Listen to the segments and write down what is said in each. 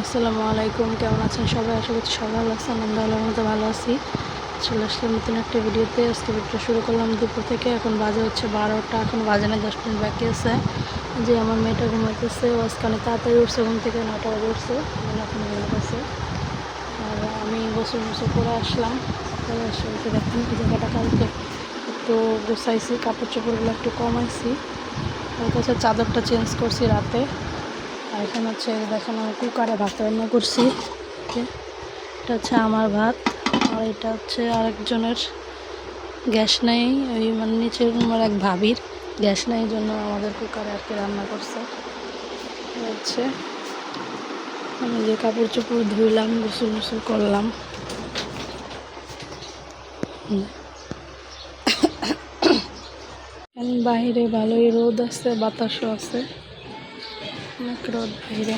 আসসালামু আলাইকুম। কেমন আছেন সবাই? আশা করছি সবাই ভালো আছেন। আমরা আল্লাহর মতো ভালো আছি। চলে আসলাম নতুন একটা ভিডিওতে। আজকে ভিডিওটা শুরু করলাম দুপুর থেকে। এখন বাজে হচ্ছে 12টা, এখন বাজে না 10 মিনিট বাকি আছে। যে আমার মেয়েটা ঘুমাইতেছে, ও আজকে অনেক তাড়াতাড়ি উঠছে, ঘুম থেকে 9টা বাজে উঠছে, এখন ঘুমাইতেছে। আর আমি গোসল করে আসলাম। করে এসে দেখেন এই জায়গাটা কালকে একটু গুছাইছি, কাপড় চোপড়গুলো একটু কমাইছি। ওর কাছে চাদরটা চেঞ্জ করছি রাতে। আর এখানে হচ্ছে দেখেন আমি কুকারে ভাত রান্না করছি। এটা হচ্ছে আমার ভাত, আর এটা হচ্ছে আরেকজনের গ্যাস নেই, ওই মানে নিচের রুমের এক ভাবির গ্যাস নেই, জন্য আমাদের কুকারে আর কি রান্না করছে। হচ্ছে আমি যে কাপড় চোপড় ধুইলাম, গোসল করলাম। বাইরে ভালোই রোদ আছে, বাতাসও আছে, অনেক রোদ বাইরে।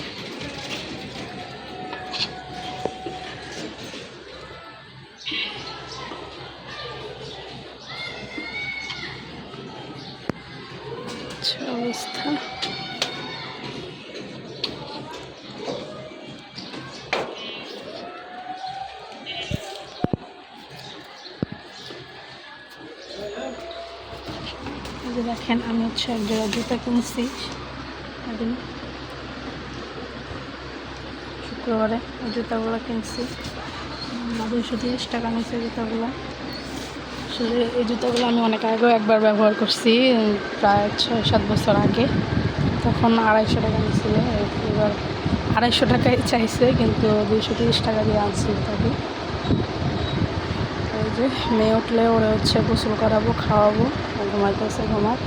অবস্থা দেখেন, আমি হচ্ছে এক জোড়া জুতা কিনছি একদিন শুক্রবারে। ওই জুতাগুলো কিনছি 230 টাকা নিচ্ছে জুতাগুলো। আসলে এই জুতাগুলো আমি অনেক আগেও একবার ব্যবহার করছি, প্রায় 6-7 বছর আগে। তখন 250 টাকা নিয়েছিল, এবার 250 টাকায় চাইছে, কিন্তু 230 টাকা দিয়ে আনছি তাকে। এই যে মেয়ে উঠলে ওরা হচ্ছে গোসল করাবো, খাওয়াবো, ঘুমাইতেছে ঘুমাক।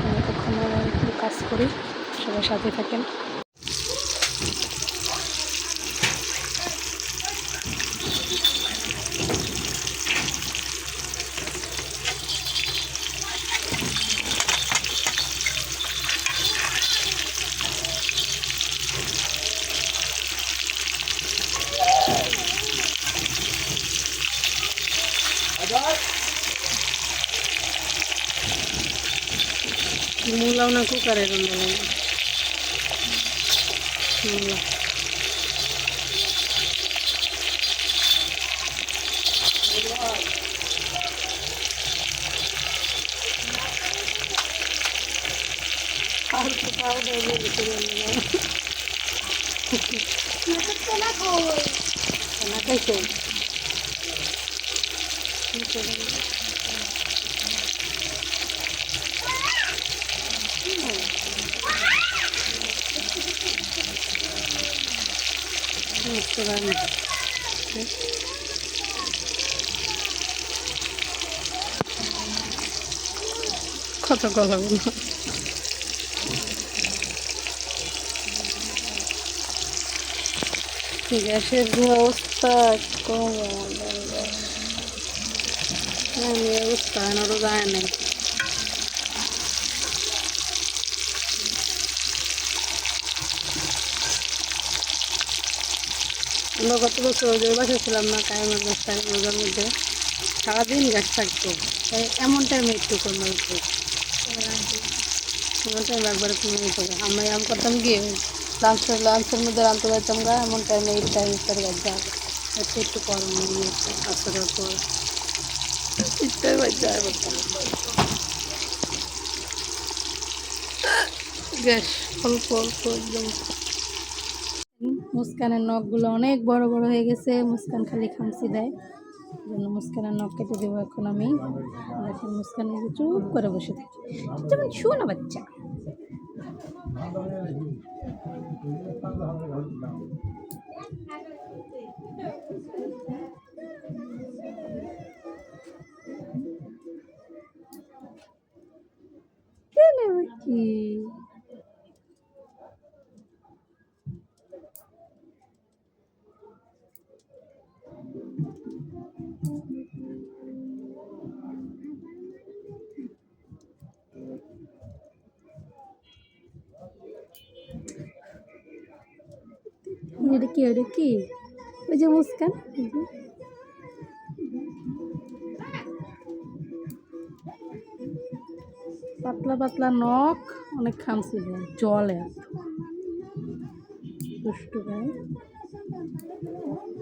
আমি তখন একটু কাজ করি, সবাই সাথে থাকেন। মূলাও না কুকারের মূলা খাইছে কত কথা বলবো। গ্যাসের যে অবস্থা, কম অবস্থা আরো যায় নাই। আমরা গত বছর ওই বাসা ছিলাম না, কায়মার বাসায়, রোজার মধ্যে সারাদিন গ্যাস থাকতো। এমন টাইমে একটু কমে উঠতো, এমন টাইমে একবারে কমে উঠতো। আমরা এমন করতাম গিয়ে লাঞ্চের মধ্যে রান্তে পারতাম গা, এমন টাইমে এই টাইম ইফতার বাজা একটু একটু কম আসরের পর ইফতার বাজা করতাম। গ্যাস অল্প অল্প একদম। মুস্কানের নখগুলো অনেক বড় বড় হয়ে গেছে, মুস্কান খালি খামচি দেয়, জন্য মুস্কানের নখ কেটে দেবো এখন আমি। দেখেন মুস্কান চুপ করে বসে থাকি, যেমন শুও না বাচ্চা। কি এটা কি, ওটা কি? ওই যে মুস্কান, পাতলা পাতলা নখ, অনেক খামচি দেয়, জলে। দুষ্টু ভাই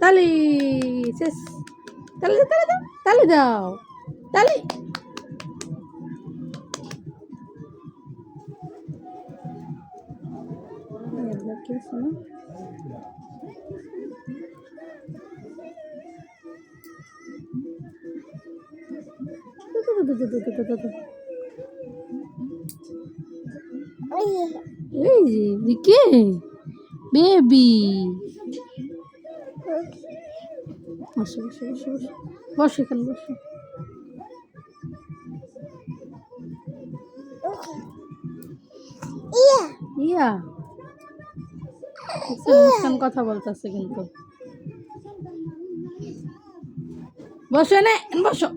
তালি শেষ তালি দাও তালি দাও তালি কি আছে না এই যে কে বেবি বসো বসো বসো বসো বসো এখানে বসো ইয়া মুস্কান কথা বলতেছে কিন্তু বসো না বসো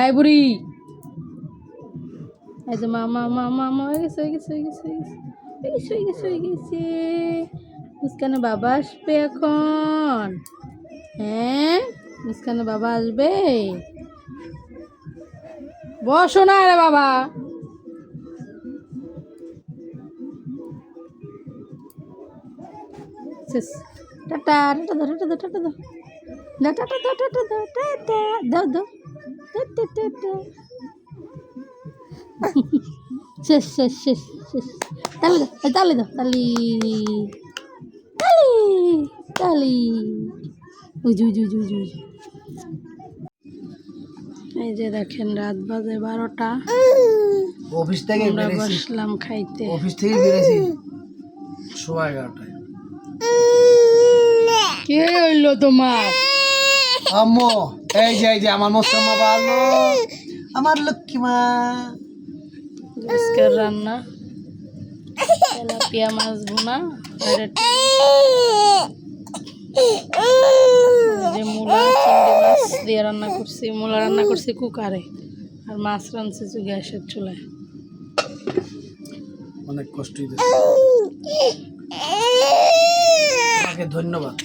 এই বুড়ি এই যে মামা মামা মামা হয়ে গেছে হয়ে গেছে হয়ে গেছে হয়ে গেছে হয়ে গেছে হয়ে গেছে মুস্কানের বাবা আসবে এখন হ্যাঁ মুস্কানের বাবা আসবে বসো না রে বাবা শেষ টাটা টাটা দাও টাটা দাও টাটা দাও না টাটা দাও টাটা দাও টাটা দাও দাও টাটা টাটা শেষ শেষ শেষ শেষ তালি দাও তালি দাও তালি তালি তালি উজু উজু উজু উজু এই যে দেখেন রাত বাজে 12টা অফিস থেকে বসলাম খাইতে অফিস থেকে বেরিয়েছি 11:30টায় কে হইলো তোমার আম্মু এই যে আমার মোসাম্মা ভালো আমার লক্ষ্মী মা আজকের রান্না তেলাপিয়া মাছ ভুনা যে মূলা চিংড়ি মাছ দিয়ে রান্না করছি মূলা রান্না করছি কুকারে আর মাছ রাঁধছি গ্যাসের চুলায় অনেক কষ্ট ধন্যবাদ